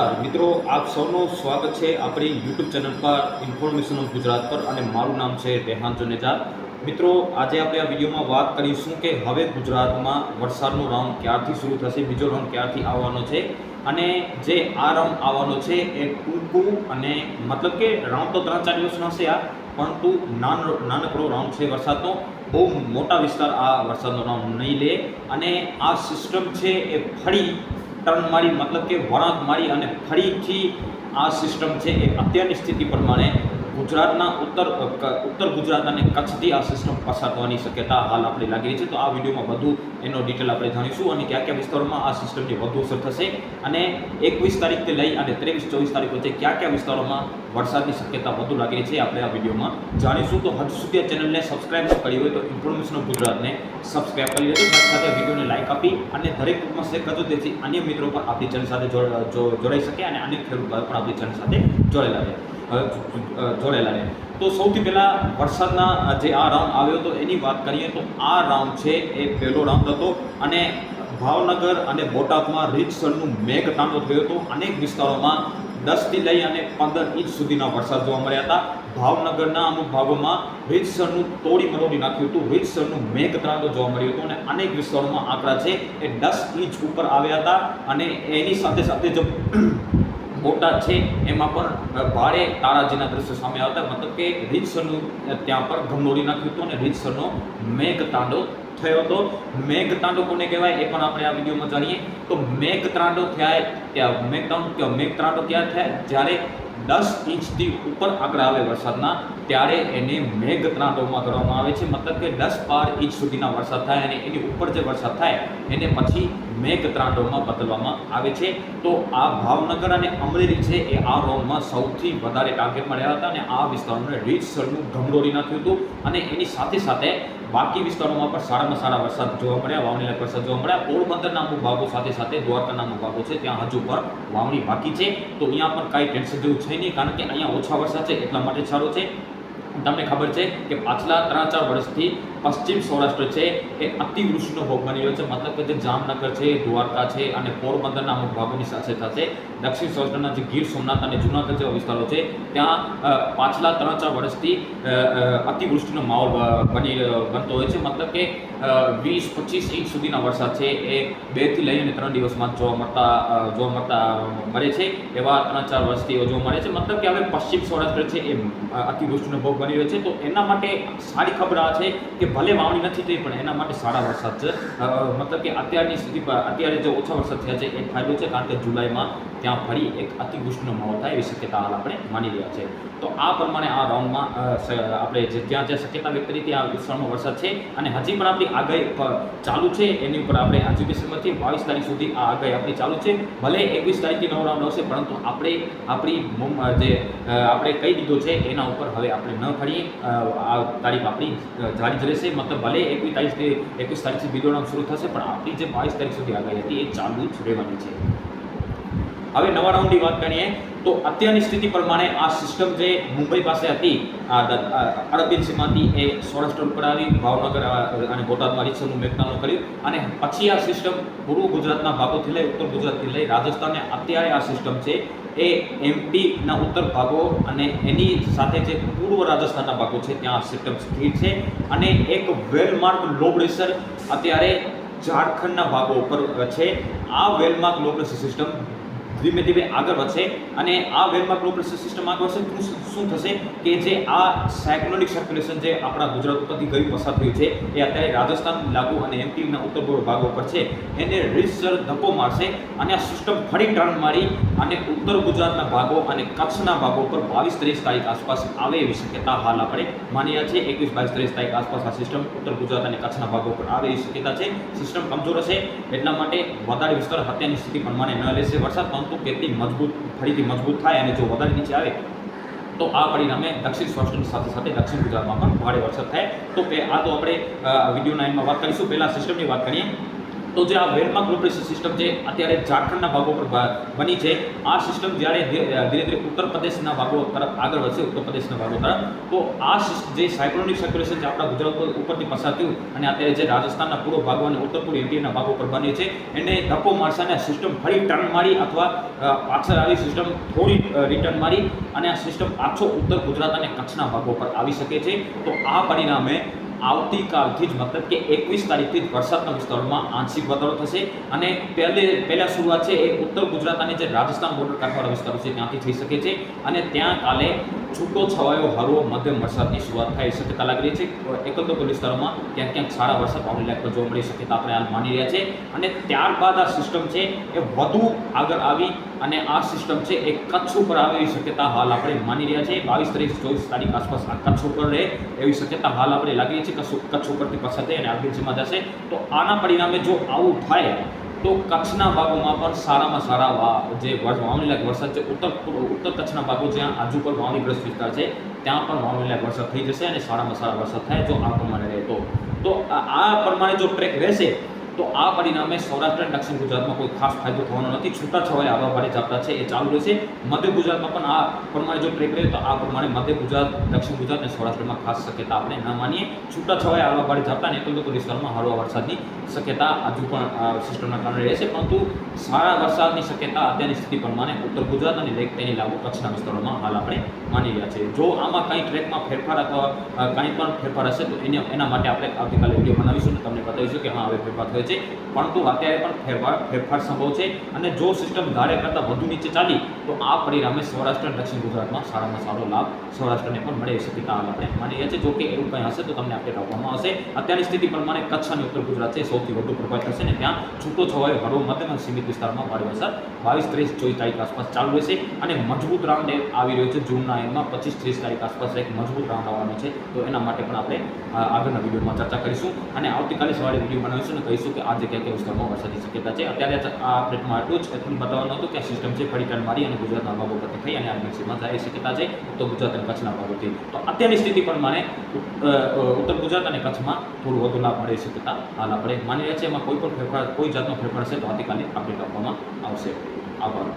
નમસ્કાર મિત્રો, આપ સૌનું સ્વાગત છે આપણી યુટ્યુબ ચેનલ પર ઇન્ફોર્મેશન ઓફ ગુજરાત પર અને મારું નામ છે રેહાન જુનેજા. મિત્રો, આજે આપણે આ વિડીયોમાં વાત કરીશું કે હવે ગુજરાતમાં વરસાદનો રાઉન્ડ ક્યારથી શરૂ થશે, બીજો રાઉન્ડ ક્યારથી આવવાનો છે અને જે આ રાઉન્ડ આવવાનો છે એ ટૂંકું અને મતલબ કે રાઉન્ડ તો 3-4 દિવસનો હશે પરંતુ નાનકડો રાઉન્ડ છે વરસાદનો. બહુ મોટા વિસ્તાર આ વરસાદનો રાઉન્ડ નહીં લે અને આ સિસ્ટમ છે એ ફરી ટર્ન મારી મતલબ કે વળાંક મારી અને ફરીથી આ સિસ્ટમ છે એ અત્યારની સ્થિતિ પ્રમાણે ગુજરાતના ઉત્તર ગુજરાત અને કચ્છથી આ સિસ્ટમ પસાર થવાની શક્યતા હાલ આપણે લાગી રહી છે. તો આ વિડીયોમાં બધું એનો ડિટેલ આપણે જાણીશું અને કયા કયા વિસ્તારોમાં આ સિસ્ટમની વધુ અસર થશે અને 21 તારીખથી લઈ અને 23-24 તારીખ વચ્ચે કયા કયા વિસ્તારોમાં વરસાદની શક્યતા વધુ લાગી રહી છે આપણે આ વિડીયોમાં જાણીશું. તો હજુ સુધી આ ચેનલને સબસ્ક્રાઇબ ન કરી હોય તો ઇન્ફોર્મેશન ઓફ ગુજરાતને સબસ્ક્રાઇબ કરી લેજો, સાથે સાથે વિડીયોને લાઇક આપી અને દરેક ગ્રુપમાં શેર કરજો જેથી અન્ય મિત્રો પણ આપણી ચેનલ સાથે જોડાઈ શકે અને અન્ય ખેડૂત ભાઈઓ પણ આપણી ચેનલ સાથે જોડેલા રહે. તો સૌથી પહેલાં વરસાદના જે આ રાઉન્ડ આવ્યો હતો એની વાત કરીએ તો આ રાઉન્ડ છે એ પહેલો રાઉન્ડ હતો અને ભાવનગર અને બોટાદમાં રીતસરનું મેઘતાંડવ થયો હતો. અનેક વિસ્તારોમાં 10થી લઈ અને 15 ઇંચ સુધીના વરસાદ જોવા મળ્યા હતા. ભાવનગરના અમુક ભાગોમાં રીતસરનું તોડી મરોડી નાખ્યું હતું, રીતસરનું મેઘતાંડવ જોવા મળ્યું હતું અને અનેક વિસ્તારોમાં આંકડા છે એ 10 ઇંચ ઉપર આવ્યા હતા અને એની સાથે સાથે જો બોટાદ છે એમાં પણ ભારે તારાજીના દ્રશ્યો સામે આવતા, મતલબ કે રીતસરનું ત્યાં પર ગમનોડી નાખ્યું હતું અને રીતસરનો મેઘતાંડવ થયો હતો. મેઘતાંડવ કોને કહેવાય એ પણ આપણે આ વિડીયોમાં જાણીએ. તો મેઘતાંડવ ક્યારે થાય જ્યારે 10 ઇંચથી ઉપર આંકડા આવે વરસાદના ત્યારે એને મેઘતાંડવમાં કરવામાં આવે છે. મતલબ કે 10-12 ઇંચ સુધીના વરસાદ થાય અને એની ઉપર જે વરસાદ થાય એને પછી મેઘતાંડવમાં બદલવામાં આવે છે. તો આ ભાવનગર અને અમરેલી છે એ આ રાઉન્ડમાં સૌથી વધારે ટાર્ગેટમાં રહ્યા હતા અને આ વિસ્તારોને રીતસરનું ગમરોડી નાખ્યું હતું અને એની સાથે સાથે બાકી વિસ્તારોમાં પણ સારામાં સારા વરસાદ જોવા મળ્યા, વાવણીલાયક વરસાદ જોવા મળ્યા. પોરબંદરના અમુક ભાગો સાથે સાથે દ્વારકાના અમુક ભાગો છે ત્યાં હજુ પણ વાવણી બાકી છે. તો અહીંયા પણ કાંઈ ટેન્શન જેવું છે નહીં, કારણ કે અહીંયા ઓછા વરસાદ છે એટલા માટે સારું છે. તમને ખબર છે કે પાછલા 3-4 વર્ષથી પશ્ચિમ સૌરાષ્ટ્ર છે એ અતિવૃષ્ટિનો ભોગ બની રહ્યો છે. મતલબ કે જે જામનગર છે, દ્વારકા છે અને પોરબંદરના અમુક ભાગોની સાથે સાથે દક્ષિણ સૌરાષ્ટ્રના જે ગીર સોમનાથ અને જૂનાગઢ જેવા વિસ્તારો છે ત્યાં પાછલા 3-4 વર્ષથી અતિવૃષ્ટિનો માહોલ બનતો હોય છે. મતલબ કે 20-25 ઇંચ સુધીના વરસાદ છે એ 2થી લઈ અને 3 દિવસમાં જોવા મળે છે. એવા 3-4 વર્ષથી જોવા મળે છે. મતલબ કે હવે પશ્ચિમ સૌરાષ્ટ્ર છે એ અતિવૃષ્ટિનો ભોગ બની રહ્યો છે. તો એના માટે સારી ખબર આ છે કે ભલે વાવણી નથી થઈ પણ એના માટે સારા વરસાદ છે. મતલબ કે અત્યારની સ્થિતિ પર અત્યારે જે ઓછા વરસાદ થયા છે એક ફાયદો છે, કારણ કે જુલાઈમાં ત્યાં ફરી એક અતિવૃષ્ટિનો માહોલ થાય એવી શક્યતા હાલ આપણે માની રહ્યા છે. તો આ પ્રમાણે આ રાઉન્ડમાં આપણે જ્યાં શક્યતા વ્યક્ત કરી ત્યાં વિસ્તારમાં વરસાદ છે અને હજી પણ આપણી આગાહી ચાલુ છે. એની ઉપર આપણે હજુ ડિસેમ્બરથી 22 તારીખ સુધી આ આગાહી આપણી ચાલુ છે. ભલે 21 તારીખથી નવો રાઉન્ડ આવશે પરંતુ આપણે કહી દીધો છે એના ઉપર હવે આપણે ન ફરીએ. આ તારીખ આપણી જારી જ રહેશે. મતલબ ભલે 21 તારીખથી બીજો રાઉન્ડ શરૂ થશે પણ આપણી જે 22 તારીખ સુધી આગાહી હતી એ ચાલુ જ રહેવાની છે. હવે નવા રાઉન્ડની વાત કરીએ તો અત્યારની સ્થિતિ પ્રમાણે આ સિસ્ટમ જે મુંબઈ પાસે હતી અરબી સીમાથી એ સૌરાષ્ટ્ર ઉપર આવી, ભાવનગર અને બોટાદમાં રીતસરનું મેઘતાંડવ કર્યું અને પછી આ સિસ્ટમ પૂર્વ ગુજરાતના ભાગોથી લઈ ઉત્તર ગુજરાતથી લઈ રાજસ્થાનને અત્યારે આ સિસ્ટમ છે એ એમપીના ઉત્તર ભાગો અને એની સાથે જે પૂર્વ રાજસ્થાનના ભાગો છે ત્યાં આ સિસ્ટમ સ્થિર છે અને એક વેલમાર્ક લો પ્રેશર અત્યારે ઝારખંડના ભાગો ઉપર છે. આ વેલમાર્ક લો પ્રેશર સિસ્ટમ ધીમે ધીમે આગળ વધશે અને આ વેલમાર્ક લો પ્રેશર સિસ્ટમ આગળ વધશે શું થશે કે જે આ સાયક્લોનિક સર્ક્યુલેશન જે આપણા ગુજરાત ઉપરથી ગયું પસાર થયું છે એ અત્યારે રાજસ્થાન લાગુ અને એમપીના ઉત્તર પૂર્વ ભાગો પર છે એને રીતસર ધક્કો મારશે અને આ સિસ્ટમ ફરી ટર્ન મારી અને ઉત્તર ગુજરાતના ભાગો અને કચ્છના ભાગો પર 22-23 તારીખ આસપાસ આવે એવી શક્યતા હાલ આપણે માની રહ્યા છીએ. 21-22-23 તારીખ આસપાસ આ સિસ્ટમ ઉત્તર ગુજરાત અને કચ્છના ભાગો પર આવે એવી શક્યતા છે. સિસ્ટમ કમજોર હશે એટલા માટે વધારે વિસ્તાર અત્યારની સ્થિતિ પ્રમાણે ન લેશે વરસાદ, પરંતુ કેટલી ફરીથી મજબૂત થાય અને જો વધારે નીચે આવે તો આ પરિણામે દક્ષિણ સૌરાષ્ટ્રની સાથે સાથે દક્ષિણ ગુજરાતમાં પણ ભારે વરસાદ થાય. તો આ તો આપણે વિડીયોના એન્ડમાં વાત કરીશું. પહેલાં સિસ્ટમની વાત કરીએ તો જે આ વેલમાર્ક લો પ્રેશર સિસ્ટમ છે અત્યારે ઝારખંડના ભાગો પર બની છે. આ સિસ્ટમ જ્યારે ધીરે ધીરે ઉત્તર પ્રદેશના ભાગો તરફ આગળ વધશે, ઉત્તર પ્રદેશના ભાગો તરફ, તો આ જે સાયક્લોનિક સર્ક્યુલેશન છે આપણા ગુજરાત ઉપરથી પસાર થયું અને અત્યારે જે રાજસ્થાનના પૂર્વ ભાગો અને ઉત્તર પૂર્વ ઇન્ડિયાના ભાગો પર બની છે એને ધક્કો મારશે અને સિસ્ટમ ફરી ટર્ન મારી અથવા પાછળ આવી સિસ્ટમ થોડી રિટર્ન મારી અને આ સિસ્ટમ પાછો ઉત્તર ગુજરાત અને કચ્છના ભાગો પર આવી શકે છે. તો આ પરિણામે આવતીકાલથી જ મતલબ કે 21 તારીખથી જ વરસાદના વિસ્તારોમાં આંશિક વધારો થશે અને પહેલા શરૂઆત છે એ ઉત્તર ગુજરાત અને જે રાજસ્થાન બોર્ડર કાંઠાવાળા વિસ્તારો છે ત્યાંથી થઈ શકે છે અને ત્યાં કાલે છૂટો છવાયો હળવો મધ્યમ વરસાદની શરૂઆત થઈ શક્યતા લાગી રહી છે. એકંદર વિસ્તારોમાં ક્યાંક ક્યાંક સારા વરસાદ પાવની લાયક જોવા મળી શક્યતા આપણે હાલ માની રહ્યા છે અને ત્યારબાદ આ સિસ્ટમ છે એ વધુ આગળ આવી અને આ સિસ્ટમ છે એ કચ્છ ઉપર આવે એવી શક્યતા હાલ આપણે માની રહ્યા છે. 22, 23, 24 તારીખ આસપાસ આ કચ્છ ઉપર રહે એવી શક્યતા હાલ આપણે લાગી રહી છે. કચ્છ ઉપરથી પસાર થઈ અને આર્ગેન્સીમાં જશે. તો આના પરિણામે જો આવું થાય તો કચ્છના ભાગોમાં પણ સારામાં સારા જે વાવણી લાયક વરસાદ છે, ઉત્તર કચ્છના ભાગો જ્યાં આજુ પર વાવણીગ્રસ્ત વિસ્તાર છે ત્યાં પણ વાવણી લાયક વરસાદ થઈ જશે અને સારામાં સારા વરસાદ થાય જો આ પ્રમાણે રહે તો આ પ્રમાણે જો ટ્રેક રહેશે તો આ પરિણામે સૌરાષ્ટ્ર અને દક્ષિણ ગુજરાતમાં કોઈ ખાસ ફાયદો થવાનો નથી. છૂટાછવાયા આવા ભારે ઝાપટા છે એ ચાલુ રહેશે. મધ્ય ગુજરાતમાં પણ આ પ્રમાણે જો ટ્રેક રહે તો આ પ્રમાણે મધ્ય ગુજરાત, દક્ષિણ ગુજરાત અને સૌરાષ્ટ્રમાં ખાસ શક્યતા આપણે ન માનીએ. છૂટાછવાયા આવા ભારે ઝાપટા અને એકંદર વિસ્તારમાં હળવા વરસાદની શક્યતા હજુ પણ સિસ્ટમના કારણે રહેશે, પરંતુ સારા વરસાદની શક્યતા અત્યારની સ્થિતિ પ્રમાણે ઉત્તર ગુજરાત અને તેની લાગુ કચ્છના વિસ્તારોમાં હાલ આપણે માની રહ્યા છીએ. જો આમાં કંઈ ટ્રેકમાં ફેરફાર અથવા કંઈ પણ ફેરફાર હશે તો એના માટે આપણે આવતીકાલે વિડીયો બનાવીશું અને તમને બતાવીશું કે હા હવે ફેરફાર થયો છે, પરંતુ અત્યારે પણ ફેરફાર સંભવ છે અને જો સિસ્ટમ ધારે કરતાં વધુ નીચે ચાલી તો આ પરિણામે સૌરાષ્ટ્ર અને દક્ષિણ ગુજરાતમાં સારામાં સારો લાભ સૌરાષ્ટ્રને પણ મળે એ શક્યતા હાલ આપણે માની રહ્યા છે. જો કે એવું કંઈ હશે તો તમને અપડેટ આપવામાં આવશે. અત્યારની સ્થિતિ પ્રમાણે કચ્છ અને ઉત્તર ગુજરાત છે સૌથી વધુ પ્રભાવિત થશે અને ત્યાં છૂટો છવાયો હળવો મધ્યમ અને સીમિત વિસ્તારમાં ભારે વરસાદ 22, 23, 24 તારીખ આસપાસ ચાલુ રહેશે અને મજબૂત રાઉન્ડ આવી રહ્યો છે જૂનના એન્ડમાં. 25, 30 તારીખ આસપાસ એક મજબૂત રાઉન્ડ આવવાનો છે, તો એના માટે પણ આપણે આગળના વિડીયોમાં ચર્ચા કરીશું અને આવતીકાલે સવારે વિડીયો બનાવીશું અને કહીશું કે આ જગ્યાએ કયા વિસ્તારમાં વરસાદની શક્યતા છે. અત્યારે આ અપડેટમાં આટલું જ એટલું બતાવવાનું હતું કે આ સિસ્ટમ છે ફરી ટર્ન મારી અને ગુજરાતના ભાગો પરથી થઈ અને આર્ગેન્સીમાં જાય શક્યતા છે તો ગુજરાત અને કચ્છના ભાગોથી. તો અત્યારની સ્થિતિ પ્રમાણે ઉત્તર ગુજરાત અને કચ્છમાં થોડું વધુ લાભ મળે શક્યતા હાલ આપણે માની રહ્યા છીએ. એમાં કોઈ પણ ફેરફાર, કોઈ જાતનો ફેરફાર હશે તો આવતીકાલે અપડેટ આપવામાં આવશે. આભાર.